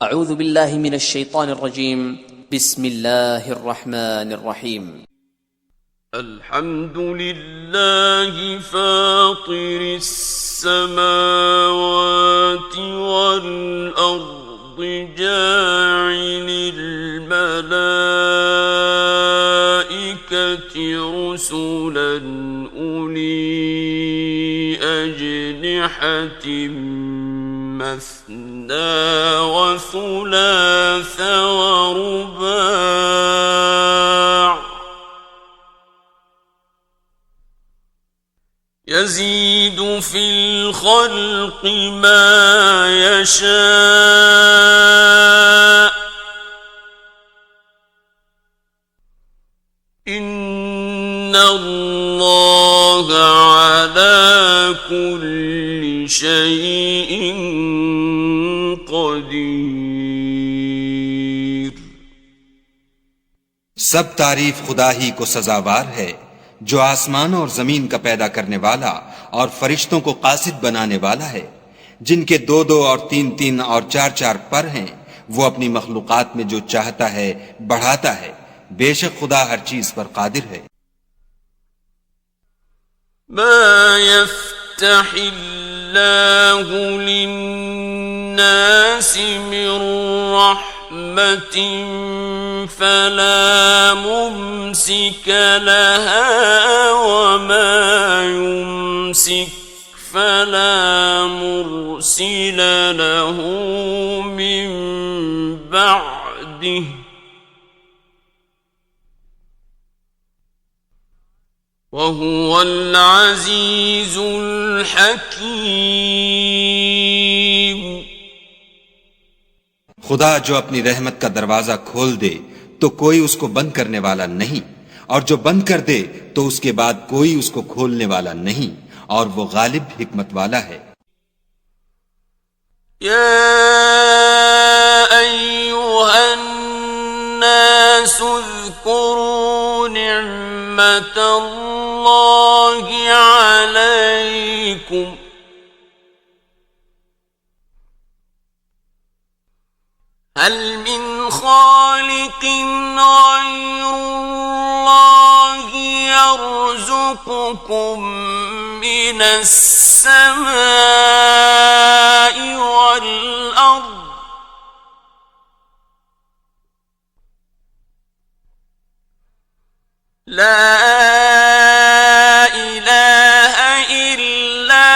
अऊज़ु बिल्लाहि मिनश शैतानिर रजीम बिस्मिल्लाहिर रहमानिर रहीम अल्हम्दुलिल्लाहि फातिरिस समावाति वल अर्दि जाइलिल मलाइकति रुसुलन उली अजनिहतिन मस्ना व सुलास व रुबा' यज़ीदु फ़िल ख़ल्क़ि मा यशा' इन्नल्लाह अला कुल्लि शैइन क़दीर। सब तारीफ खुदा ही को सजावार है जो आसमान और जमीन का पैदा करने वाला और फरिश्तों को कासिद बनाने वाला है, जिनके 2-2 और 3-3 और 4-4 पर हैं। वो अपनी मखलूकात में जो चाहता है बढ़ाता है। बेशक खुदा हर चीज पर कादिर है। मा यफ्तहिल्लाहु लिन्नासि मिर रहमतिन फला मुमसिक लहा वमा युमसिक फला मुरसिल लहू मिन बअदिह वहुवल अज़ीज़ुल हकीम। खुदा जो अपनी रहमत का दरवाजा खोल दे तो कोई उसको बंद करने वाला नहीं, और जो बंद कर दे तो उसके बाद कोई उसको खोलने वाला नहीं, और वो गालिब हिकमत वाला है। या अय्युहन नासु उज़्कुरू निअमतल्लाहि अलैकुम हल मिन खालिकिन गैरुल्लाहि यर्ज़ुक़ुकुम मिनस समाइ वल अर्द ला इलाहा इल्ला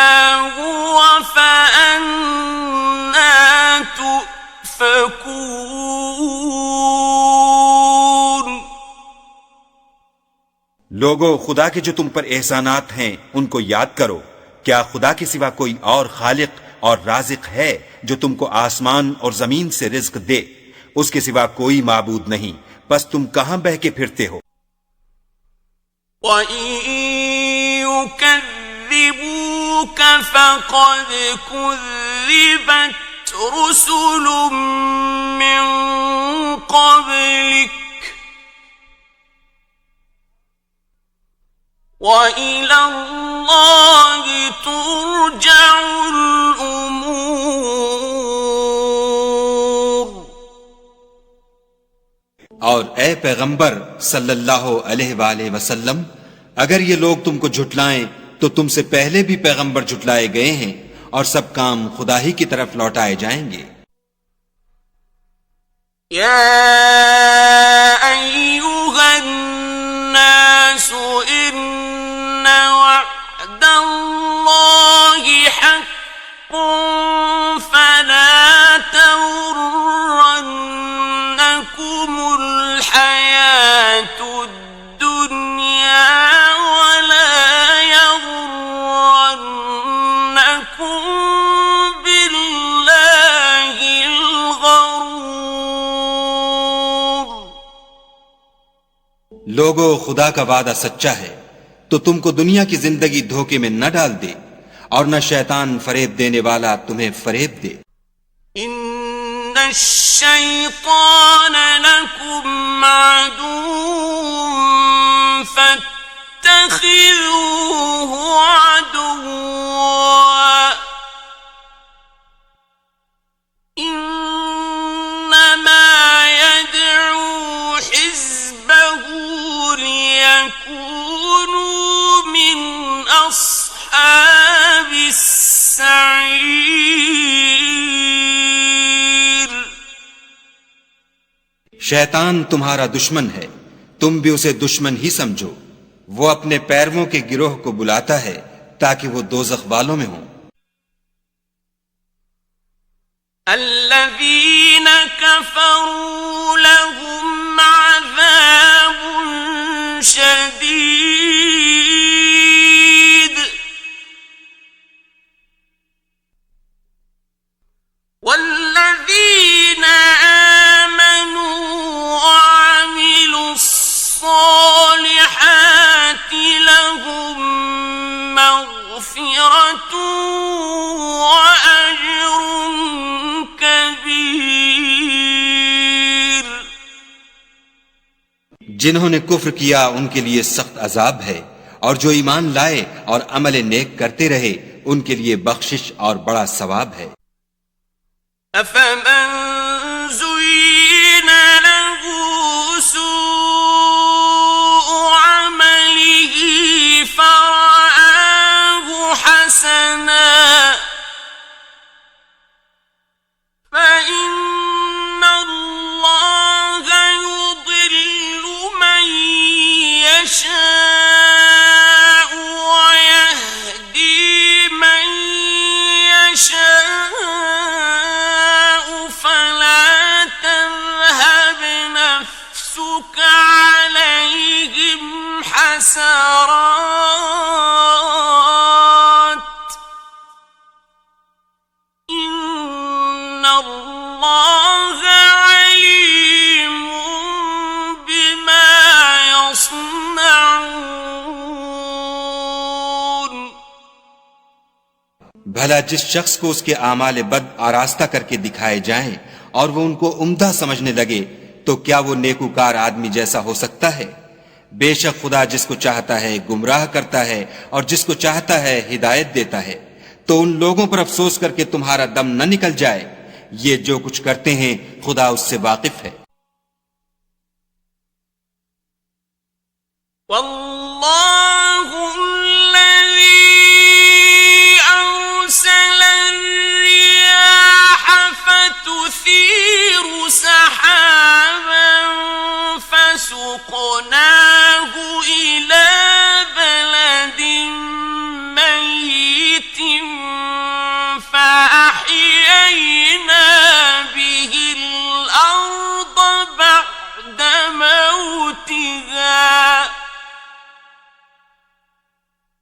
हुव फअन्ना तुफ़कून। लोगो, खुदा के जो तुम पर एहसानात हैं उनको याद करो। क्या खुदा के सिवा कोई और खालिक और राज़िक है जो तुमको आसमान और जमीन से रिज़्क दे? उसके सिवा कोई माबूद नहीं, बस तुम कहां बह के फिरते हो? वइन युकज़्ज़िबूक फ़क़द कुज़्ज़िबत रुसुलुम मिन क़ब्लिक व इलल्लाहि तुरजउल उमूर। और ए पैगंबर सल्लल्लाहु अलैहि वसल्लम, अगर ये लोग तुमको झुटलाएं तो तुमसे पहले भी पैगंबर झुटलाए गए हैं, और सब काम खुदा ही की तरफ लौटाए जाएंगे। या अय्युहन नासु इन्न वअदल्लाहि हक़्क़ुन फला तग़ुर्रन्नकुमुल हयातुद दुनिया वला यग़ुर्रन्नकुम बिल्लाहिल गरूर। लोगो, खुदा का वादा सच्चा है, तो तुमको दुनिया की जिंदगी धोखे में न डाल दे, और न शैतान फरेब देने वाला तुम्हें फरेब दे। इन्नश-शैतान लकुम अदुव्वुन फत्तखिज़ूहु अदुव्वा शैतान तुम्हारा दुश्मन है, तुम भी उसे दुश्मन ही समझो। वो अपने पैरवों के गिरोह को बुलाता है ताकि वो दोज़ख वालों में हों। الذين كفروا لهم عذاب شديد والذين آمنوا وعملوا الصالحات لهم مغفرة وأجر كبير। जिन्होंने कुफ्र किया उनके लिए सख्त अजाब है, और जो ईमान लाए और अमल नेक करते रहे उनके लिए बख्शिश और बड़ा सवाब है। أفمن زين له سوء عمله فرآه حسنا فإن الله يضل من يشاء ويهدي من يشاء فلا تذهب نفسك عليهم حسرات إن الله عليم بما يصنعون। भला जिस शख्स को उसके आमाल बद आरास्ता करके दिखाए जाएं और वो उनको उम्दा समझने लगे, तो क्या वो नेकूकार आदमी जैसा हो सकता है? बेशक खुदा जिसको चाहता है गुमराह करता है और जिसको चाहता है हिदायत देता है। तो उन लोगों पर अफसोस करके तुम्हारा दम न निकल जाए, ये जो कुछ करते हैं खुदा उससे वाकिफ है। والله الذي أرسل الرياح فتثير سحابا فسقناه إلى بلد ميت فأحيينا به الأرض بعد موتها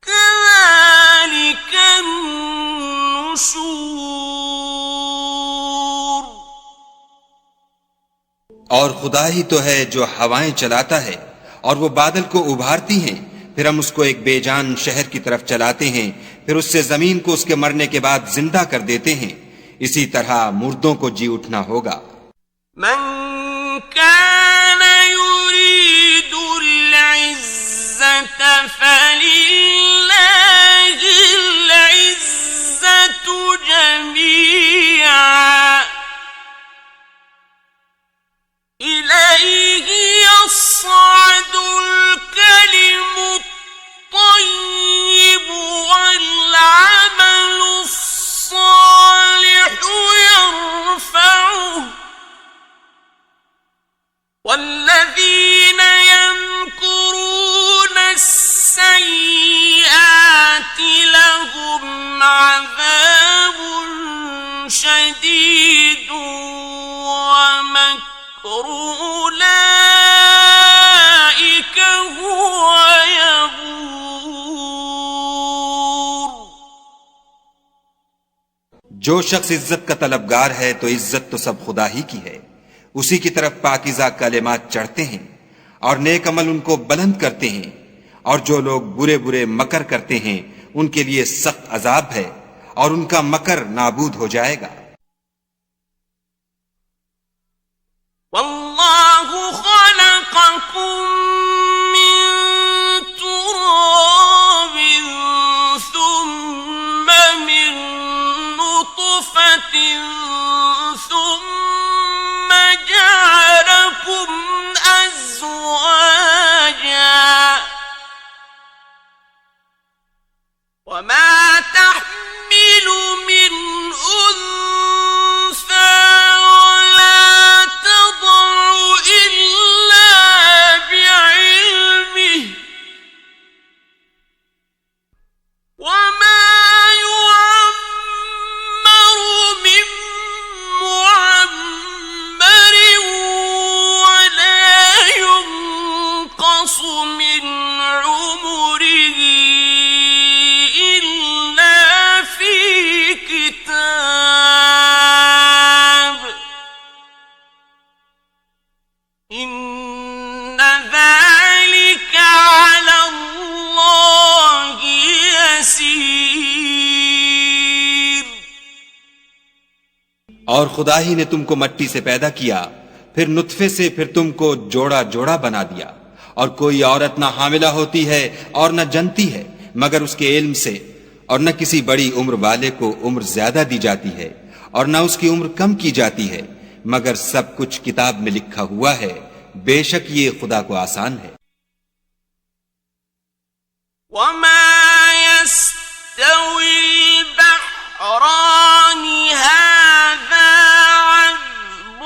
كذلك النشور। और खुदा ही तो है जो हवाएं चलाता है और वो बादल को उभारती हैं, फिर हम उसको एक बेजान शहर की तरफ चलाते हैं, फिर उससे जमीन को उसके मरने के बाद जिंदा कर देते हैं। इसी तरह मुर्दों को जी उठना होगा। من كان يريد العزة فلله العزة جميعا إليه يصعد الكلم الطيب والعمل الصالح يرفعه والذين يمكرون السيئات لهم عذاب شديد ومكر أولئك هو يبور। जो शख्स इज्जत का तलबगार है तो इज्जत तो सब खुदा ही की है। उसी की तरफ पाकीज़ा कलिमात चढ़ते हैं और नेक अमल उनको बुलंद करते हैं, और जो लोग बुरे बुरे मकर करते हैं उनके लिए सख्त अजाब है और उनका मकर नाबूद हो जाएगा। والله خلقكم من تراب ثم من نطفة ثم جعلكم أزواجا وما تحمل من أنثى إن ذلك على الله يسير। और खुदा ही ने तुमको मट्टी से पैदा किया, फिर नुत्फे से, फिर तुमको जोड़ा जोड़ा बना दिया। और कोई औरत ना हामिला होती है और न जनती है मगर उसके इल्म से, और न किसी बड़ी उम्र वाले को उम्र ज्यादा दी जाती है और न उसकी उम्र कम की जाती है, मगर सब कुछ किताब में लिखा हुआ है। बेशक ये खुदा को आसान है। وما يستوي البحران هذا عذب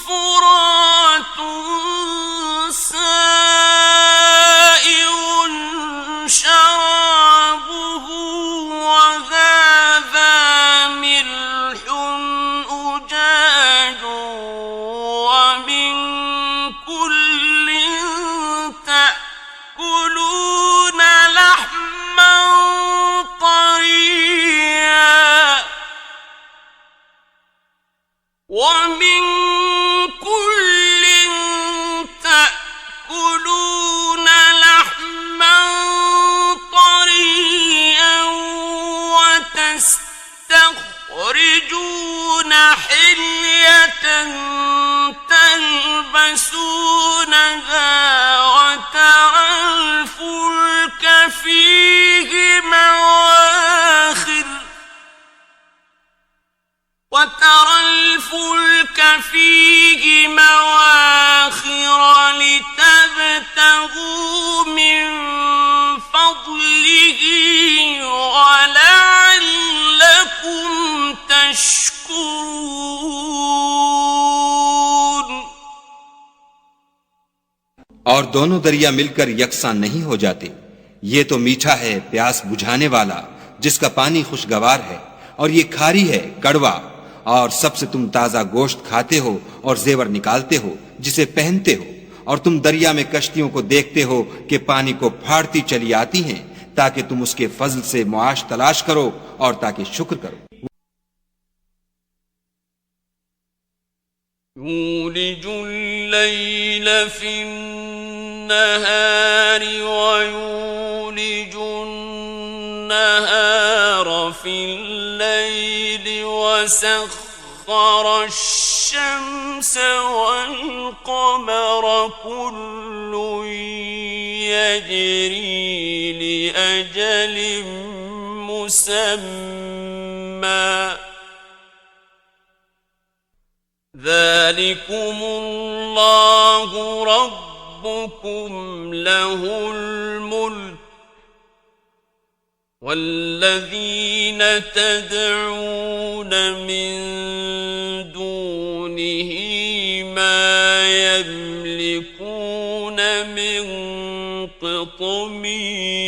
فرات سائغ شرابه وهذا ملح أجاج ومن كل تأكلون لحما طريا ومن كل تأكلون لحما طريا وتستخرجون حلية تلبسونها وترى الفلك فيه مواخر لتبتغوا من فضله ولعلكم تشكرون। और दोनों दरिया मिलकर यकसान नहीं हो जाते। ये तो मीठा है, प्यास बुझाने वाला, जिसका पानी खुशगवार है, और ये खारी है, कड़वा। और सबसे तुम ताजा गोश्त खाते हो और जेवर निकालते हो जिसे पहनते हो। और तुम दरिया में कश्तियों को देखते हो कि पानी को फाड़ती चली आती हैं, ताकि तुम उसके फजल से मुआश तलाश करो और ताकि शुक्र करो। يولج الليل في النهار ويولج النهار في الليل وسخر الشمس والقمر كل يجري لأجل مسمى ذلكم الله ربكم له الملك والذين تدعون من دونه ما يملكون من قطمير।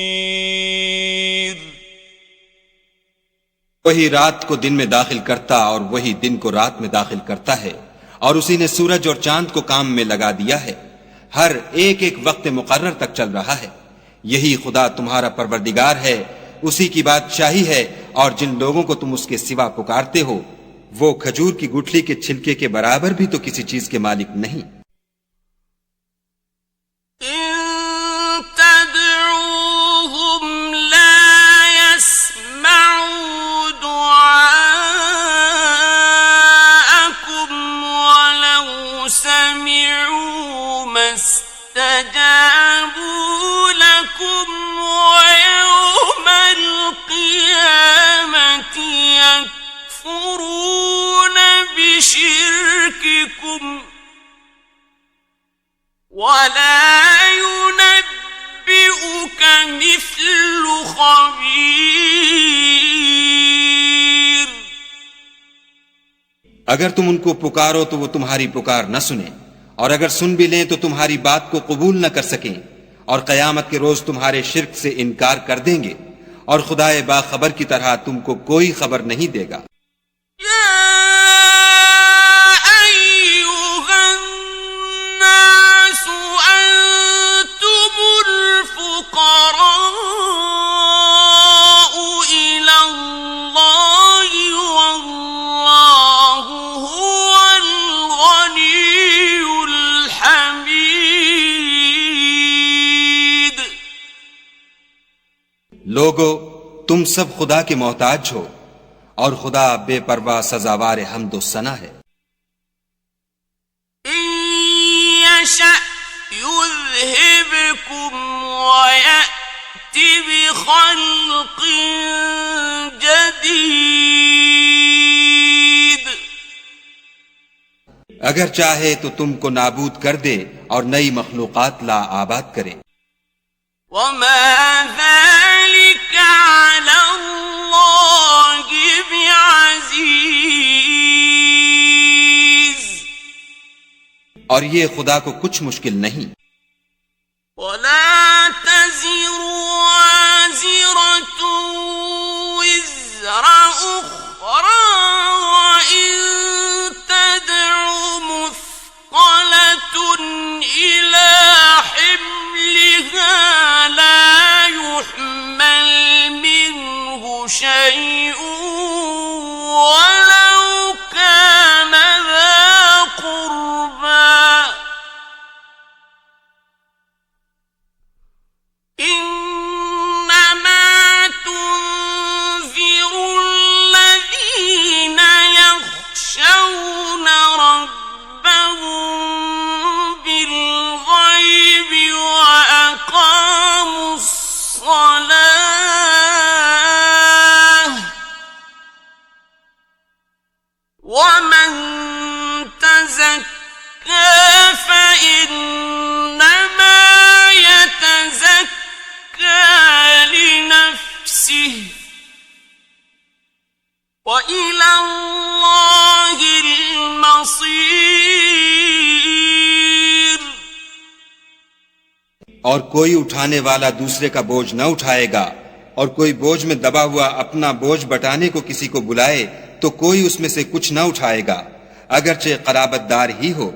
वही रात को दिन में दाखिल करता और वही दिन को रात में दाखिल करता है, और उसी ने सूरज और चांद को काम में लगा दिया है। हर एक एक वक्त मुकर्रर तक चल रहा है। यही खुदा तुम्हारा परवरदिगार है, उसी की बादशाही है। और जिन लोगों को तुम उसके सिवा पुकारते हो, वो खजूर की गुठली के छिलके के बराबर भी तो किसी चीज के मालिक नहीं। استجابوا لكم ويوم القيامة يكفرون بشرككم ولا ينبئك مثل خبير। अगर तुम उनको पुकारो तो वो तुम्हारी पुकार न सुने, और अगर सुन भी लें तो तुम्हारी बात को कबूल न कर सकें, और कयामत के रोज तुम्हारे शिर्क से इनकार कर देंगे। और खुदाए बाखबर की तरह तुमको कोई खबर नहीं देगा। लोगो, तुम सब खुदा के मोहताज हो और खुदा बेपरवाह सजावार हम्दो सना है। अगर चाहे तो तुमको नाबूद कर दे और नई मखलूकात ला आबाद करे। और ये खुदा को कुछ मुश्किल नहीं। और कोई उठाने वाला दूसरे का बोझ न उठाएगा, और कोई बोझ में दबा हुआ अपना बोझ बटाने को किसी को बुलाए तो कोई उसमें से कुछ न उठाएगा, अगरचे कराबतदार ही हो।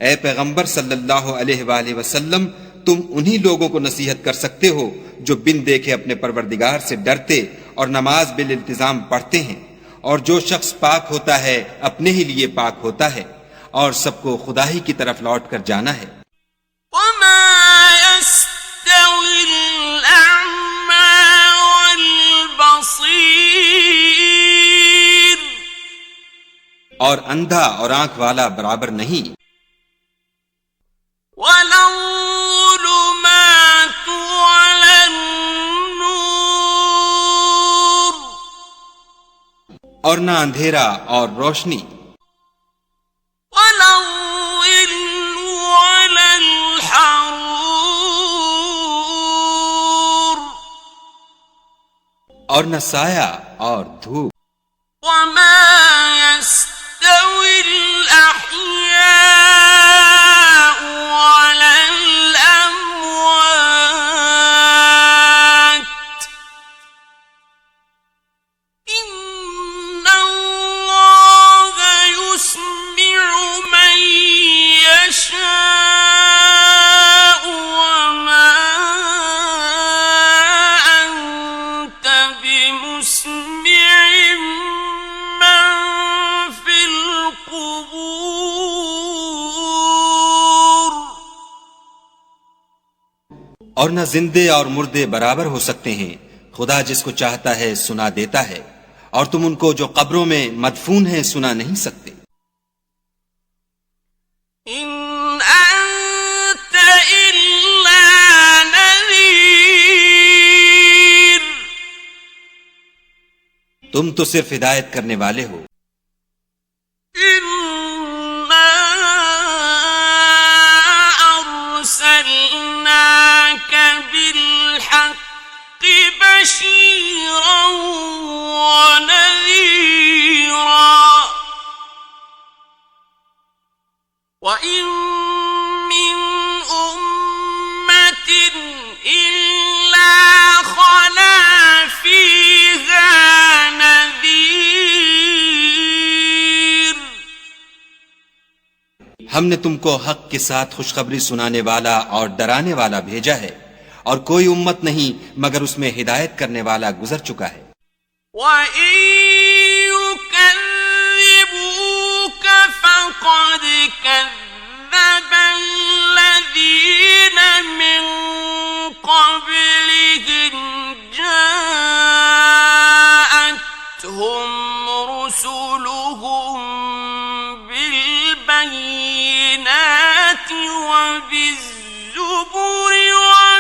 ए पैगंबर सल्लल्लाहु अलैहि वसल्लम, तुम उन्हीं लोगों को नसीहत कर सकते हो जो बिन देखे अपने परवरदिगार से डरते और नमाज बिल इंतजाम पढ़ते हैं, और जो शख्स पाक होता है अपने ही लिए पाक होता है, और सबको खुदा ही की तरफ लौट कर जाना है। और अंधा और आंख वाला बराबर नहीं। और ना अंधेरा और रोशनी। और न साया और धूप। और न जिंदे और मुर्दे बराबर हो सकते हैं। खुदा जिसको चाहता है सुना देता है, और तुम उनको जो कब्रों में मदफून हैं सुना नहीं सकते। तुम तो सिर्फ हिदायत करने वाले हो। हमने तुमको हक के साथ खुशखबरी सुनाने वाला और डराने वाला भेजा है, और कोई उम्मत नहीं मगर उसमें हिदायत करने वाला गुजर चुका है। الذين من قبلهم بالبينات وبالزبر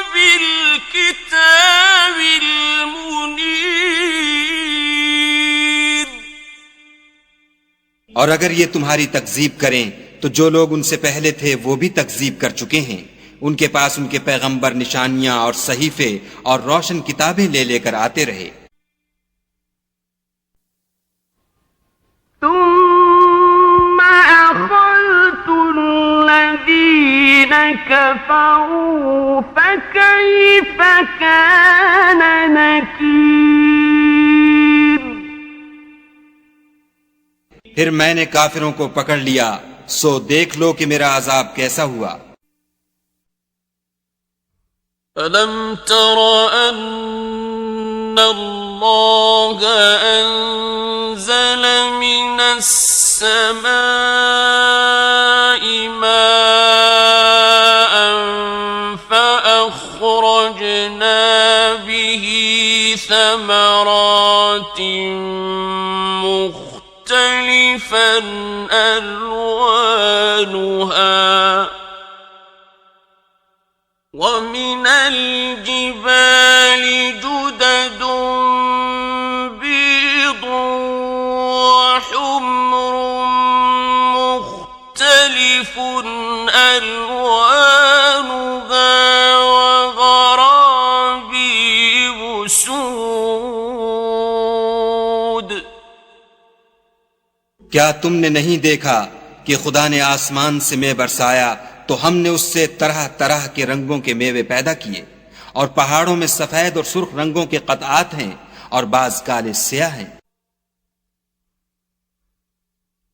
وبالكتاب المنير। और अगर ये तुम्हारी तकजीब करें तो जो लोग उनसे पहले थे वो भी तकजीब कर चुके हैं। उनके पास उनके पैगंबर निशानियां और सहीफे और रोशन किताबें ले लेकर आते रहे। ثم أخذت الذين كفروا فكيف كان نكير। फिर मैंने काफिरों को पकड़ लिया, सो देख लो कि मेरा अजाब कैसा हुआ। ألم تر أن الله أنزل من السماء ماء فأخرجنا به ثمرات مختلفا ألوانها ومن الجبال جدد بيض وحمر مختلف ألوانها وغرابيب سود। क्या तुमने नहीं देखा कि खुदा ने आसमान से मेघ बरसाया तो हमने उससे तरह तरह के रंगों के मेवे पैदा किए, और पहाड़ों में सफेद और सुर्ख रंगों के कतआत हैं और बाज काले स्याह हैं।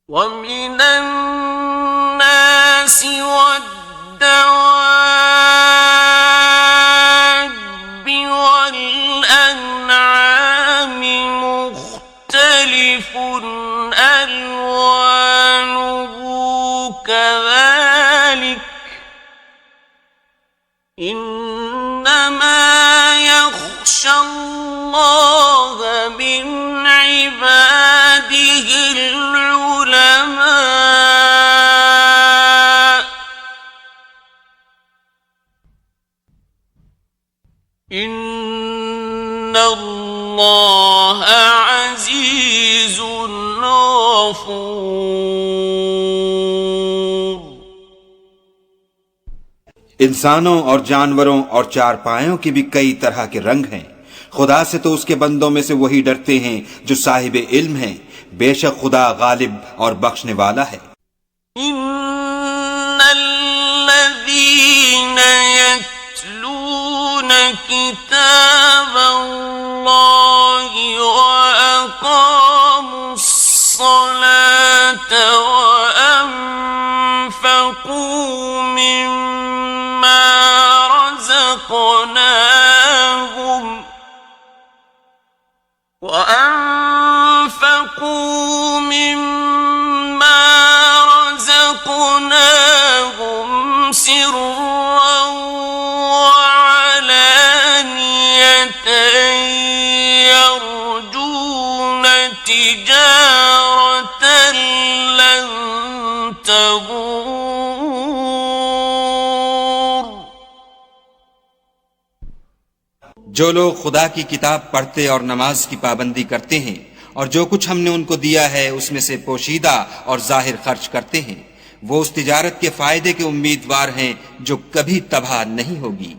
وَمِنَ النَّاسِ وَالدَّوَابِّ وَالْأَنْعَامِ مُخْتَلِفٌ أَلْوَانُهُ كَذَلِكَ إِنَّمَا يَخْشَى اللَّهَ مِنْ عِبَادِهِ الْعُلَمَاءُ إِنَّ اللَّهَ عَزِيزٌ غَفُورٌ। इंसानों और जानवरों और चारपायों के भी कई तरह के रंग हैं। खुदा से तो उसके बंदों में से वही डरते हैं जो साहिब इल्म हैं। बेशक खुदा गालिब और बख्शने वाला है। इन्नल्लज़ीन यत्लून किताबल्लाहि व अक़ामुस्सलात व अनफ़क़ू मिम्मा रज़क़नाहुम وأنفقوا مما رزقناهم سرا وعلانية يرجون تجارة لن تبور। जो लोग खुदा की किताब पढ़ते और नमाज की पाबंदी करते हैं और जो कुछ हमने उनको दिया है उसमें से पोशीदा और जाहिर खर्च करते हैं, वो उस तिजारत के फायदे के उम्मीदवार हैं जो कभी तबाह नहीं होगी।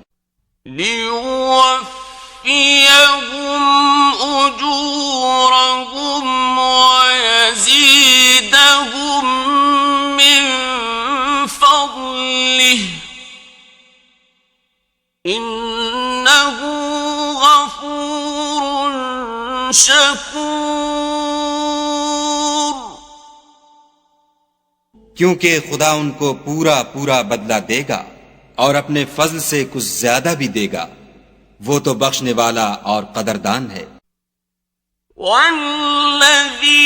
लियुवफ्फियहुम उजूरहुम वयज़ीदहुम मिन फज़लिहि इन्नहु गफूरुन शकूर। क्योंकि खुदा उनको पूरा पूरा बदला देगा और अपने फजल से कुछ ज्यादा भी देगा। वो तो बख्शने वाला और कदरदान है। वल्लज़ी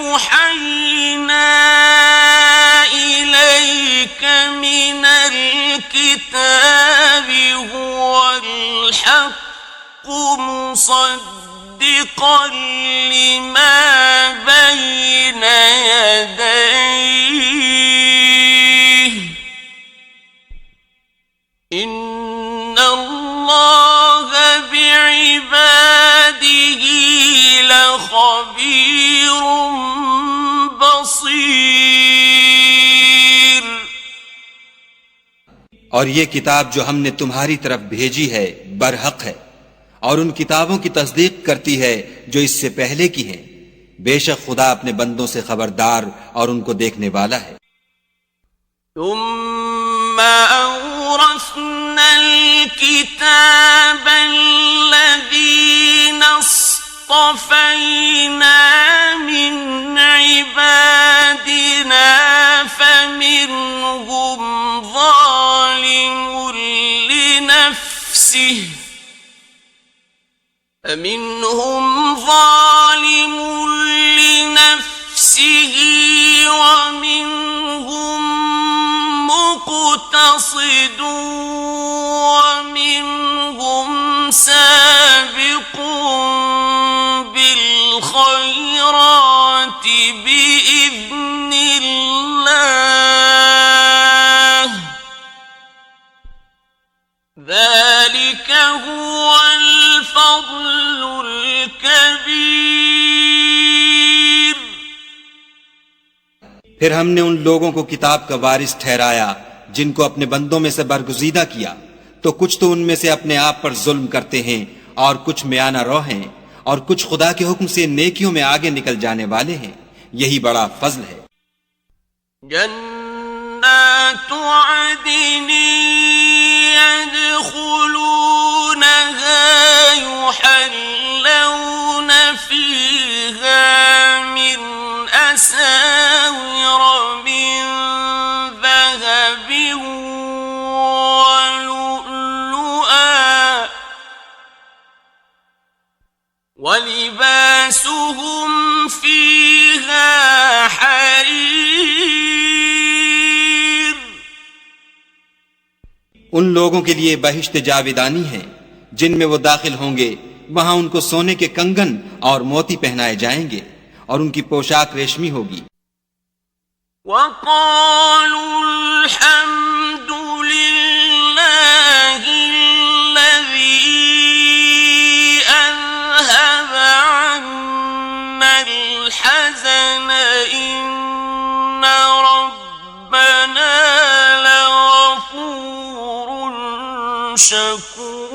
औहयना इलैक मिनल किताबि हुवल हक़्क़ु मुसद्दिक़न लिमा बैन يديه إن الله بعباده لخبير بصير। और ये किताब जो हमने तुम्हारी तरफ भेजी है बरहक है और उन किताबों की तस्दीक करती है जो इससे पहले की हैं। बेशक खुदा अपने बंदों से खबरदार और उनको देखने वाला है। ثم أورثنا الكتاب الذين اصطفينا من عبادنا فمنهم ظالم لنفسه ومنهم مقتصد ومنهم سابق بالخيرات بإذن الله ذلك هو الفضل الكبير। फिर हमने उन लोगों को किताब का वारिस ठहराया जिनको अपने बंदों में से बरगुज़ीदा किया, तो कुछ तो उनमें से अपने आप पर जुल्म करते हैं और कुछ म्याना रो हैं और कुछ खुदा के हुक्म से नेकियों में आगे निकल जाने वाले हैं। यही बड़ा फजल है। जन्नातु अदन यदखुलूनहा युहल्लौन फीहा मिन असाविर मिन ذهبٍ ولؤلؤا ولباسهم فيها حرير। उन लोगों के लिए बहिश्त जाविदानी है जिनमें वो दाखिल होंगे। वहां उनको सोने के कंगन और मोती पहनाए जाएंगे और उनकी पोशाक रेशमी होगी। وقالوا الحمد لله الذي أذهب عنا الحزن إن ربنا لغفور شكور।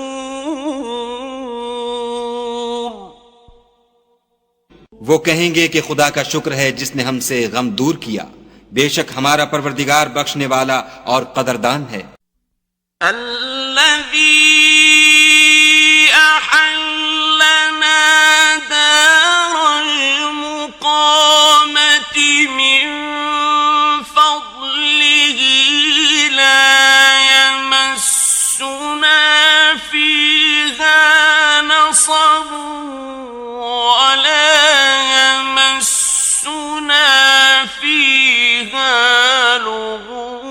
वो कहेंगे कि खुदा का शुक्र है जिसने हमसे गम दूर किया। बेशक हमारा परवरदिगार बख्शने वाला और कदरदान है। الذي أحلنا دار المقامة من فضله لا يمسنا فيها نصب ولا يمسنا فيها لغوب।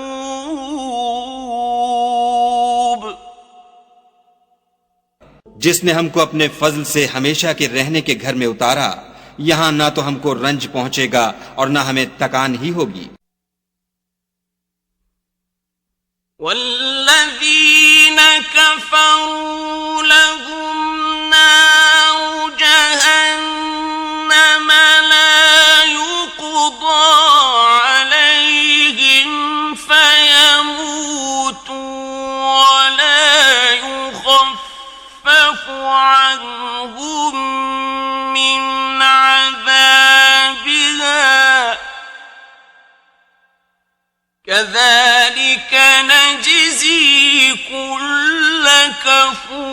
जिसने हमको अपने फजल से हमेशा के रहने के घर में उतारा, यहां ना तो हमको रंज पहुंचेगा और ना हमें तकान ही होगी। والذين كفروا لهم نار جهنم لا يقضى عليهم فيموتوا ولا يخفف عنهم من عذابها كذلك نجزي كل كفور।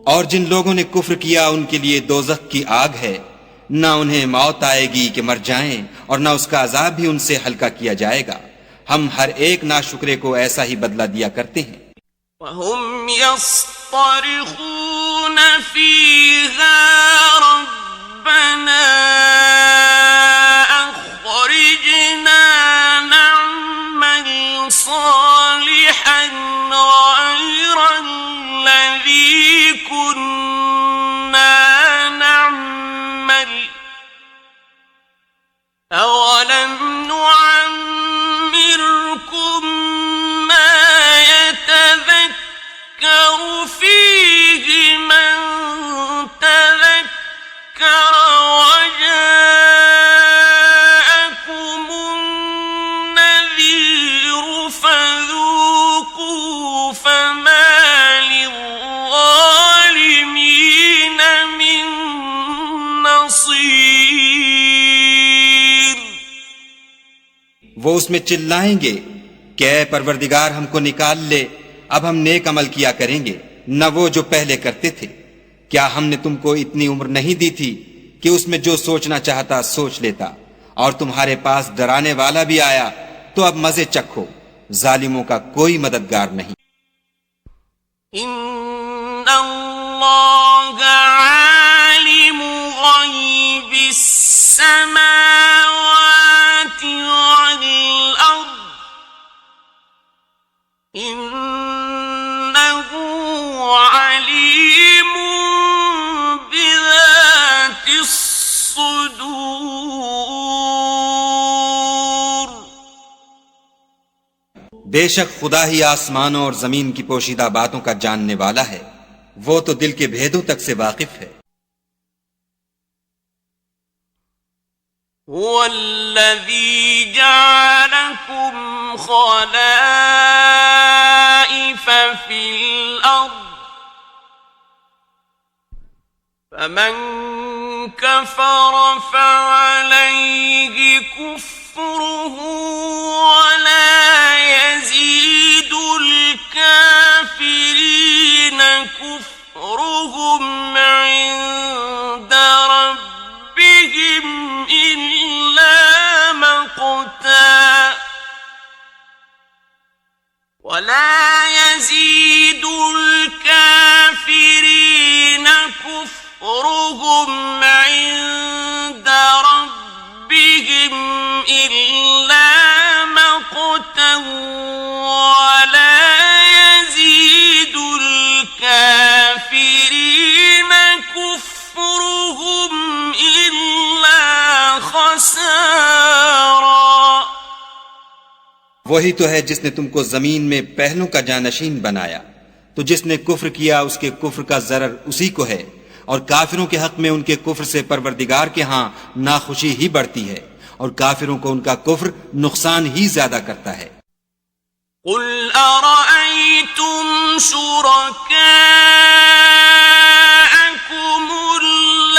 और जिन लोगों ने कुफ्र किया उनके लिए दोज़ख की आग है, ना उन्हें मौत आएगी कि मर जाएं और ना उसका अजाब भी उनसे हल्का किया जाएगा। हम हर एक नाशुक्रे को ऐसा ही बदला दिया करते हैं। وهم يصطرخون فيها ربنا أخرجنا نعمل صالحا غير الذي كنا نعمل وجاءكم النذير فذوقوا فما للظالمين من نصير. वो उसमें चिल्लाएंगे कि ऐ परवरदिगार हमको निकाल ले, अब हम नेक अमल किया करेंगे न वो जो पहले करते थे. क्या हमने तुमको इतनी उम्र नहीं दी थी कि उसमें जो सोचना चाहता सोच लेता, और तुम्हारे पास डराने वाला भी आया तो अब मजे चखो, जालिमों का कोई मददगार नहीं. इन्नल्लाह आलिमु गैबिस समावाति वल अर्द इन्नहु अलीमुन बिज़ातिस सुदूर. बेशक खुदा ही आसमानों और जमीन की पोशीदा बातों का जानने वाला है, वो तो दिल के भेदों तक से वाकिफ है. हुवल्लज़ी जअलकुम खलाइफ फिल अर्द फमन कफर फअलैहि कुफ्रुहु वला यज़ीदुल काफिरीन कुफ्रुहुम इंद रब्बिहिम इल्ला मक़ता वला यज़ीदुल काफिरीन कुफ्रुहुम इंद रब्बिहिम इल्ला मक़ता वला यज़ीदुल काफिरीन कुफ्रुहुम इल्ला खसारा. वही तो है जिसने तुमको जमीन में पहलों का जानशीन बनाया, तो जिसने कुफ्र किया उसके कुफ्र का जरर उसी को है, और काफिरों के हक में उनके कुफ्र से परवरदिगार के हां नाखुशी ही बढ़ती है, और काफिरों को उनका कुफ्र नुकसान ही ज्यादा करता है. कुल अरअयतुम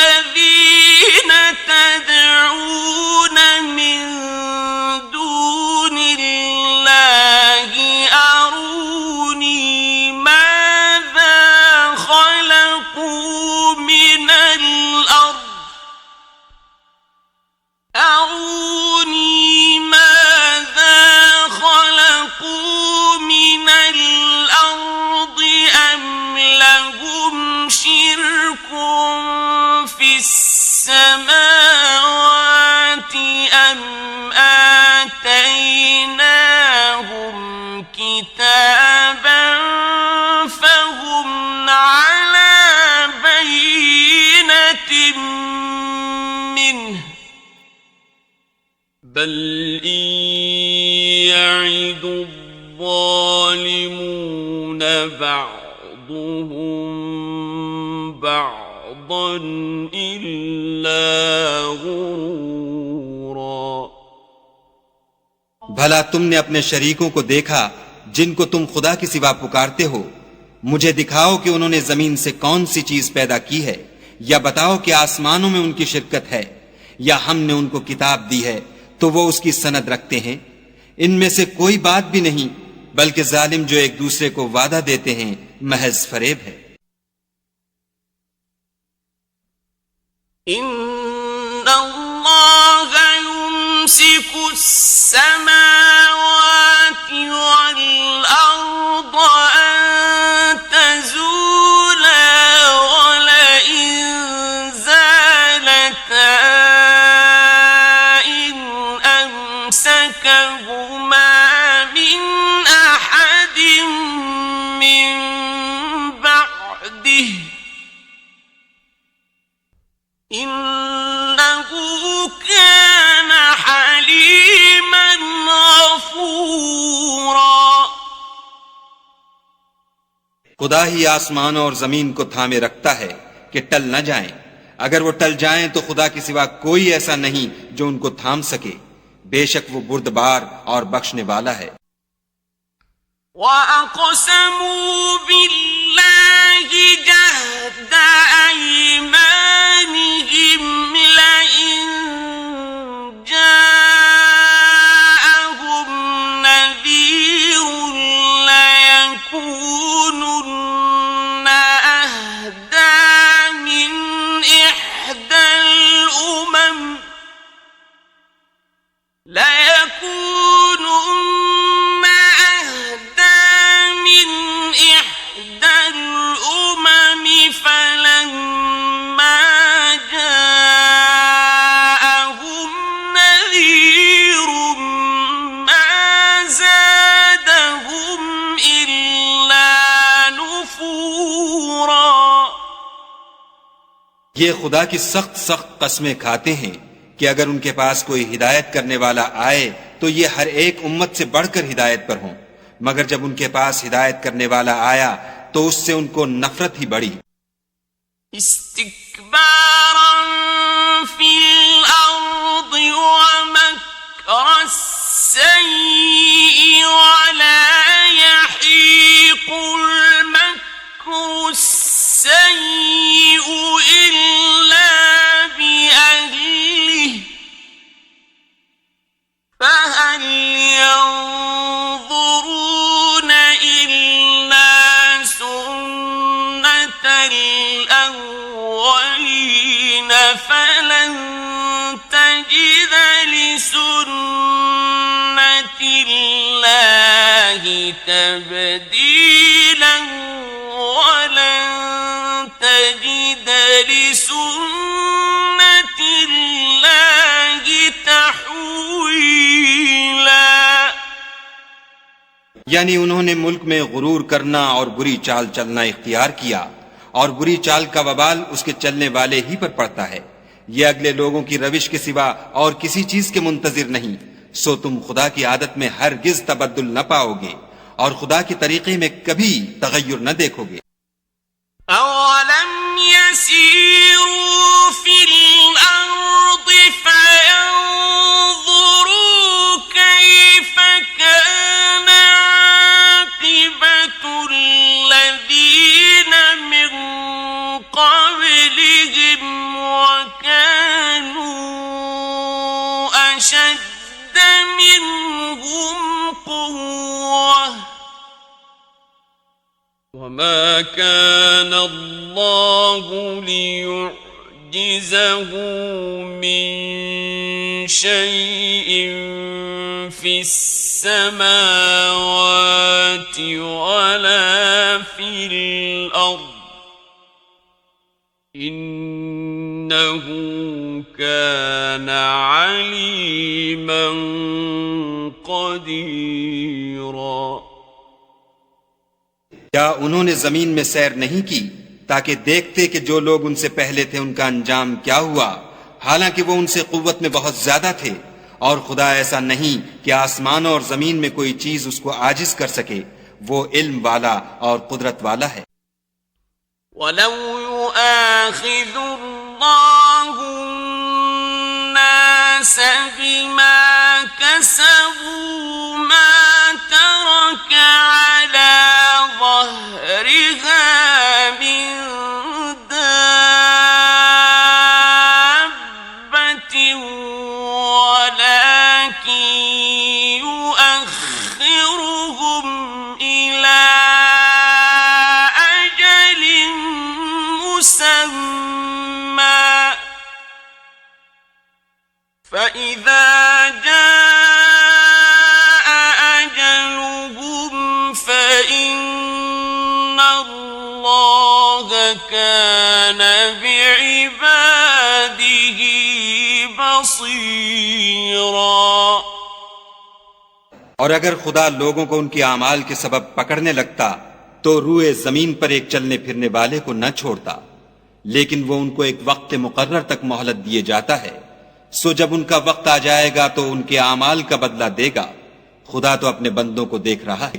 शुरकाअकुमुल्लज़ीन तदऊन मिन दूनिल्लाहि अरूनी माज़ा खलक़ू मिनल अर्द أروني ماذا خلقوا من الأرض أم لهم شرك في السماوات أم آتيناهم كتابا فهم على بينة منه بل إن يعد الظالمون بعضهم بعضا إلا غرورا. भला तुमने अपने शरीकों को देखा जिनको तुम खुदा के सिवा पुकारते हो? मुझे दिखाओ कि उन्होंने जमीन से कौन सी चीज पैदा की है, या बताओ कि आसमानों में उनकी शिरकत है, या हमने उनको किताब दी है तो वो उसकी सनद रखते हैं. इनमें से कोई बात भी नहीं, बल्कि जालिम जो एक दूसरे को वादा देते हैं महज फरेब है. इन्नल्लाह युम्सिकु अस्समावाति वल अर्द अन तज़ूला वलइन ज़ालता इन अमसकहुमा मिन अहदिन मिन बअदिहि इन्नहु कान हलीमन गफूरा. खुदा ही आसमान और जमीन को थामे रखता है कि टल न जाएं, अगर वो टल जाएं तो खुदा के सिवा कोई ऐसा नहीं जो उनको थाम सके। बेशक वो बुर्दबार और बख्शने वाला है। وَأَقْسَمُوا بِاللَّهِ جَهْدَ أَيْمَانِهِمْ لَئِن جَاءَهُمْ نَذِيرٌ لَيَكُونُنَّ أَهْدَىٰ مِنْ إِحْدَى الْأُمَمِ فلما جاءهم نذير ما زادهم إلا نفورا। ये खुदा की सख्त सख्त कस्में खाते हैं कि अगर उनके पास कोई हिदायत करने वाला आए तो ये हर एक उम्मत से बढ़कर हिदायत पर हों, मगर जब उनके पास हिदायत करने वाला आया तो उससे उनको नफरत ही बढ़ी। استكبارا في الأرض ومكر السيء ولا يحيق المكر السيء إلا بأهله فهل ينظرون إلا سنة الأولين فلن تجد لسنة الله تبديلا ولن تجد لسنة الله تحويلا। यानी उन्होंने मुल्क में गुरूर करना और बुरी चाल चलना इख्तियार किया और बुरी चाल का वबाल उसके चलने वाले ही पर पड़ता है। ये अगले लोगों की रविश के सिवा और किसी चीज के मुंतजिर नहीं, सो तुम खुदा की आदत में हरगिज तबद्दुल न पाओगे और खुदा के तरीके में कभी तगय्युर न देखोगे। أَوَلَمْ يَسِيرُوا فِي الْأَرْضِ فَيَنظُرُوا كَيْفَ كَانَ عَاقِبَةُ الَّذِينَ مِن قَبْلِهِمْ وَكَانُوا أَشَدَّ مِنْهُمْ قُوَّةً وما كان الله ليعجزه من شيء في السماوات ولا في الأرض إنه كان عليما قديرا। क्या उन्होंने जमीन में सैर नहीं की ताकि देखते कि जो लोग उनसे पहले थे उनका अंजाम क्या हुआ, हालांकि वो उनसे कुव्वत में बहुत ज्यादा थे। और खुदा ऐसा नहीं कि आसमानों और जमीन में कोई चीज उसको आजिज कर सके, वो इल्म वाला और कुदरत वाला है। वलौ युआखिज़ु अल्लाहु अन्नास बिमा कसबू मा तरका अला ظهرها من دابة ولكن يؤخرهم إلى أجل مسمى فإذا جاء أجلهم فإن الله كان بعباده بصيرا। और अगर खुदा लोगों को उनके आमाल के सबब पकड़ने लगता तो रूए जमीन पर एक चलने फिरने वाले को न छोड़ता, लेकिन वो उनको एक वक्त मुकर्रर तक मोहलत दिए जाता है। सो जब उनका वक्त आ जाएगा तो उनके आमाल का बदला देगा। खुदा तो अपने बंदों को देख रहा है।